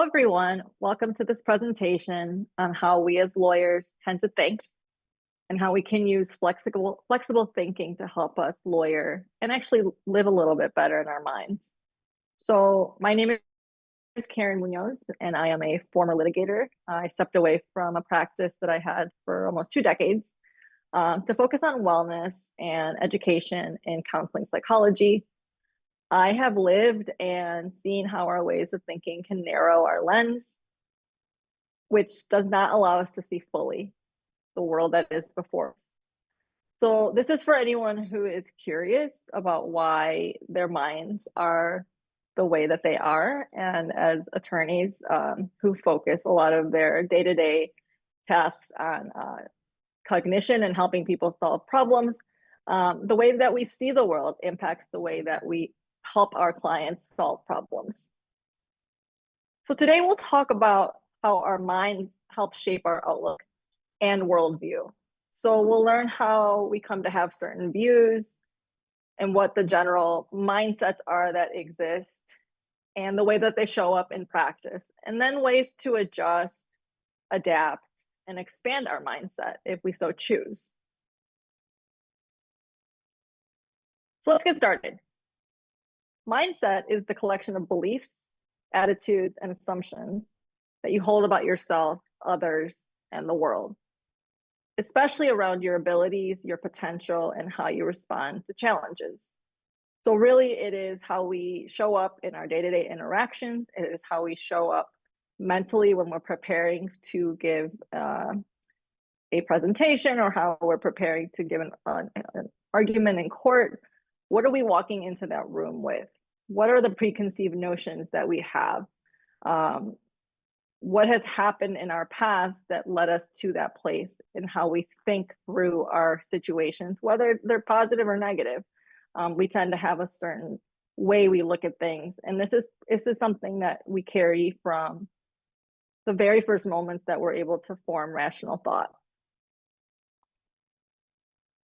Hello, everyone. Welcome to this presentation on how we as lawyers tend to think and how we can use flexible thinking to help us lawyer and actually live a little bit better in our minds. So my name is Karen Munoz, and I am a former litigator. I stepped away from a practice that I had for almost 2 decades to focus on wellness and education in counseling psychology. I have lived and seen how our ways of thinking can narrow our lens, which does not allow us to see fully the world that is before us. So this is for anyone who is curious about why their minds are the way that they are. And as attorneys who focus a lot of their day-to-day tasks on cognition and helping people solve problems, the way that we see the world impacts the way that we help our clients solve problems. So today we'll talk about how our minds help shape our outlook and worldview. So we'll learn how we come to have certain views and what the general mindsets are that exist and the way that they show up in practice, and then ways to adjust, adapt, and expand our mindset if we so choose. So let's get started. Mindset is the collection of beliefs, attitudes, and assumptions that you hold about yourself, others, and the world, especially around your abilities, your potential, and how you respond to challenges. So really, it is how we show up in our day-to-day interactions. It is how we show up mentally when we're preparing to give a presentation, or how we're preparing to give an argument in court. What are we walking into that room with? What are the preconceived notions that we have? What has happened in our past that led us to that place, and how we think through our situations, whether they're positive or negative. We tend to have a certain way we look at things. And this is something that we carry from the very first moments that we're able to form rational thought.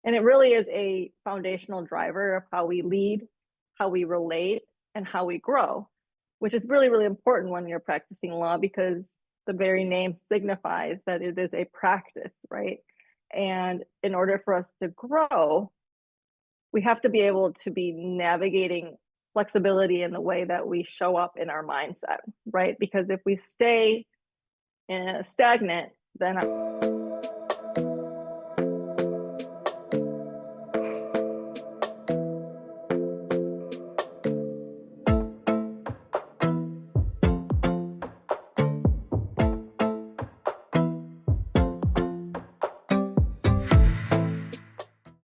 And it really is a foundational driver of how we lead, how we relate, and how we grow, which is really, really important when you're practicing law, because the very name signifies that it is a practice, right? And in order for us to grow, we have to be able to be navigating flexibility in the way that we show up in our mindset, right? Because if we stay stagnant, then